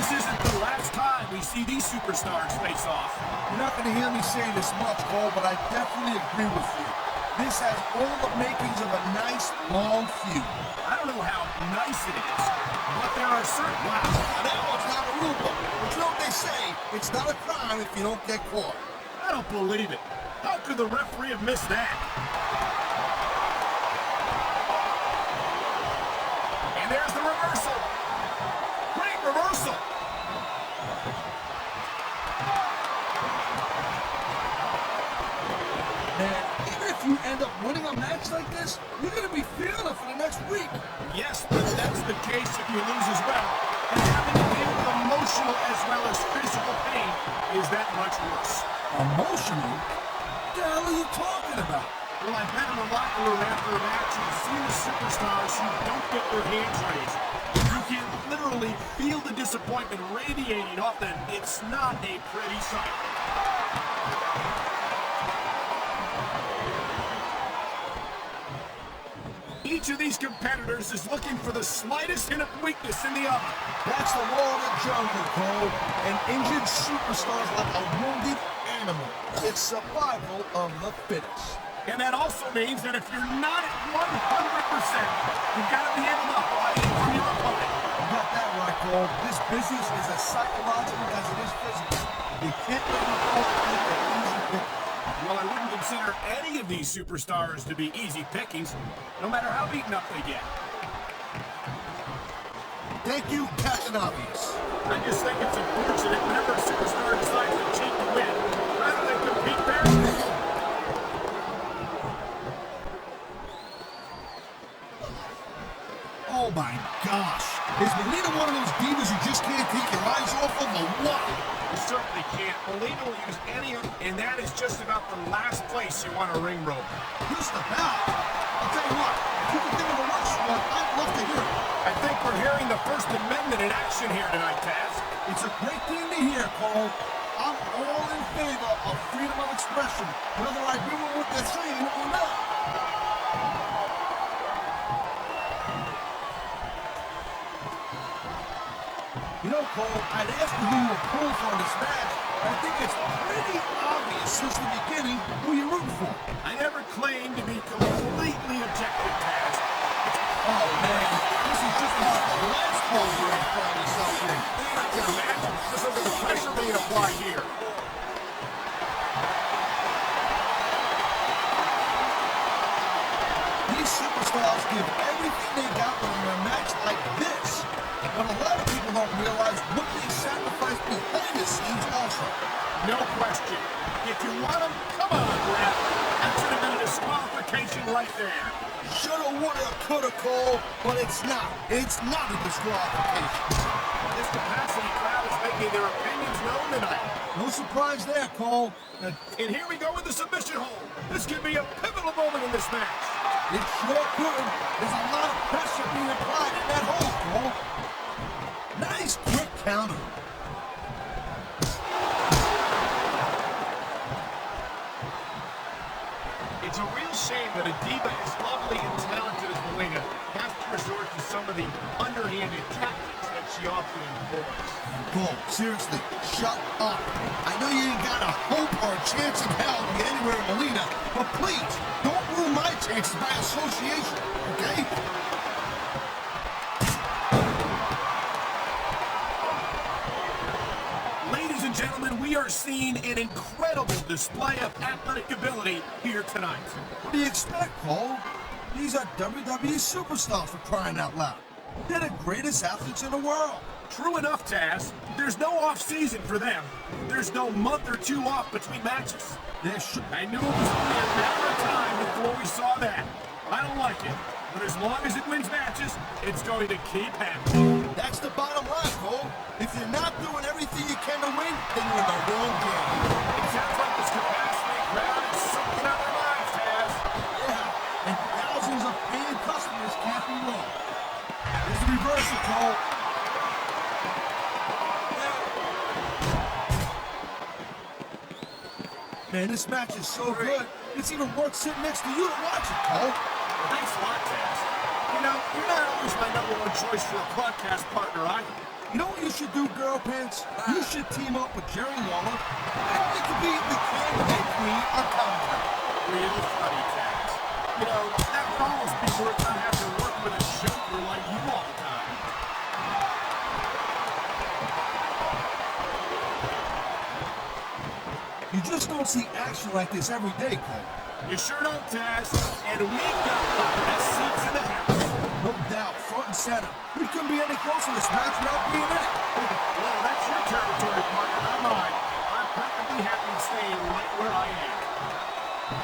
this isn't the last time we see these superstars face off. You're not going to hear me say this much, Cole, but I definitely agree with you. This has all the makings of a nice, long feud. I don't know how nice it is, but there are certain... Wow, that one's not a rule book. But you know what they say? It's not a crime if you don't get caught. I don't believe it. How could the referee have missed that? And there's the reversal. Great reversal. Man, even if you end up winning a match like this, you're going to be feeling it for the next week. Yes, but that's the case if you lose as well. And having to deal with emotional as well as physical pain is that much worse. Emotional? What the hell are you talking about? Well, I've been in the locker room after a match and seen the superstars who don't get their hands raised. You can literally feel the disappointment radiating off them. It's not a pretty sight. Each of these competitors is looking for the slightest hint of weakness in the other. That's the law of the jungle, Cole. An injured superstar is like a wounded animal. It's survival of the fittest. And that also means that if you're not at 100%, you've got to be able to fight for your opponent. You got that right, Cole. This business is as psychological as it is physical. You can't let your opponent make an easy pick. Well, I wouldn't consider any of these superstars to be easy pickings, no matter how beaten up they get. Thank you, Captain Obvious. I just think it's unfortunate whenever a superstar decides to cheat to win, rather than compete fairly. Oh my gosh. Is Melina one of those divas you just can't take your eyes off of, or what? You certainly can't. Melina will use any of, and that is just about the last place you want a ring rope. Just about. I'll tell you what, if you can think of a worse one, I'd love to hear it. I think we're hearing the First Amendment in action here tonight, Taz. It's a great thing to hear, Cole. I'm all in favor of freedom of expression, whether I agree with what they're saying or not. You know, Cole, I'd ask you who you were pulling for in this match. I think it's pretty obvious since the beginning who you're rooting for. I never claimed to be completely objective, Taz. Oh, man, this is just about the last call you're in find yourself in. I can imagine. Listen to the pressure being applied here. These superstars give everything they got when they're in a match like this. But a lot of people don't realize what they sacrifice behind the scenes also. No question. If you want them, come on, Brad. That should have been a disqualification right there. Shoulda, woulda, coulda, Cole, but it's not. It's not a disqualification. This capacity crowd is making their opinions known tonight. No surprise there, Cole. And here we go with the submission hold. This could be a pivotal moment in this match. It sure could. There's a lot of pressure being applied in that hold, Cole. Nice quick counter. It's a real shame that a diva as lovely and talented as Melina has to resort to some of the underhanded tactics that she often employs. Cole, seriously, shut up. I know you ain't got a hope or a chance in hell to get anywhere in Melina, but please, don't ruin my chances by association, okay? Ladies and gentlemen, we are seeing an incredible display of athletic ability here tonight. What do you expect, Cole? These are WWE superstars for crying out loud. They're the greatest athletes in the world. True enough, Taz. There's no off-season for them. There's no month or two off between matches. I knew it was only a matter of time before we saw that. I don't like it, but as long as it wins matches, it's going to keep happening. That's the bottom line, Cole. If you're not doing everything you can to win, then you're in the wrong game. It sounds like this capacity crowd is sucking out their minds, Taz. Yeah, and thousands of paying customers can't be wrong. There's the reversal, Cole. Man, this match is so good, it's even worth sitting next to you to watch it, Cole. Well, thanks a lot, Taz. You know, you're not always my #1 choice for a broadcast partner either. You know what you should do, girl pants? You should team up with Jerry Lawler, and you could be the candidate queen on commentary. Really funny, Taz. You know, that would almost be worth not having to work with a joker like you all the time. You just don't see action like this every day, Cole. You sure don't, Taz. And we've got the best seats in the house. No doubt, front and center. We couldn't be any closer to this match without being in it. Well, that's your territory, partner, not mine. I'm perfectly happy staying right where I am.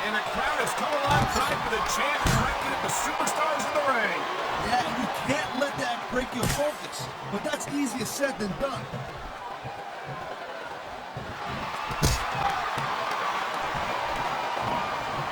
And the crowd has come alongside for the chance directed at the superstars in the ring. Yeah, and you can't let that break your focus. But that's easier said than done.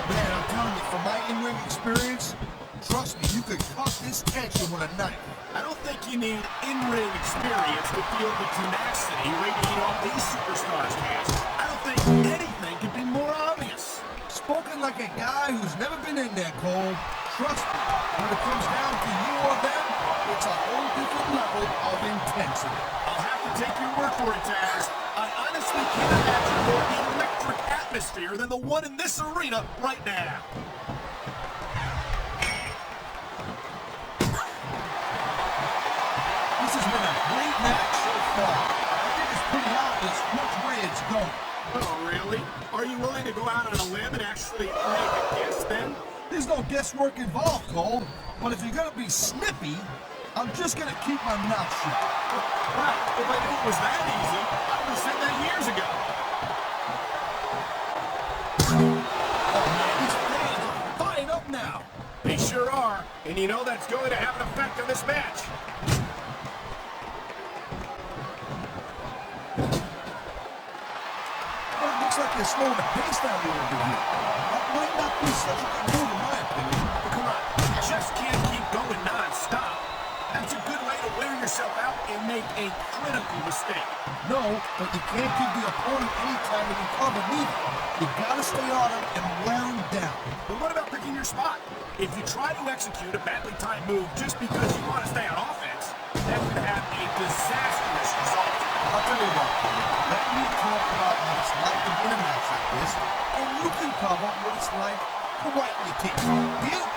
Man, I'm telling you, from my in-ring experience, trust me, you could cut this tension with a knife. I don't think you need in-ring experience to feel the tenacity radiating off these superstars, Cass. I don't think anything could be more obvious. Spoken like a guy who's never been in there, Cole. Trust me, when it comes down to you or them, it's a whole different level of intensity. I'll have to take your word for it, Taz. I honestly can't imagine a more electric atmosphere than the one in this arena right now. This has been a great match so far. I think it's pretty obvious which way it's going. Oh, really? Are you willing to go out on a limb and actually make a guess then? There's no guesswork involved, Cole. But if you're gonna be snippy, I'm just gonna keep my mouth shut. Wow, if I knew it was that easy, I would have said that years ago. Oh man, these fans are fired up now. They sure are, and you know that's going to have an effect on this match. But it looks like they're slowing the pace down a little bit here. That might not be such a good move in my opinion. But come on, you just can't keep going non-stop. That's a good way to wear yourself out and make a critical mistake. No, but you can't give the opponent any time to recover neither. You gotta stay on him and wear him down. But what about picking your spot? If you try to execute a badly timed move just because you want to stay on offense, that could have a disastrous result. I'll tell you what, let me talk about what it's like to win a match like this, and you can cover what it's like to write your team. Deal?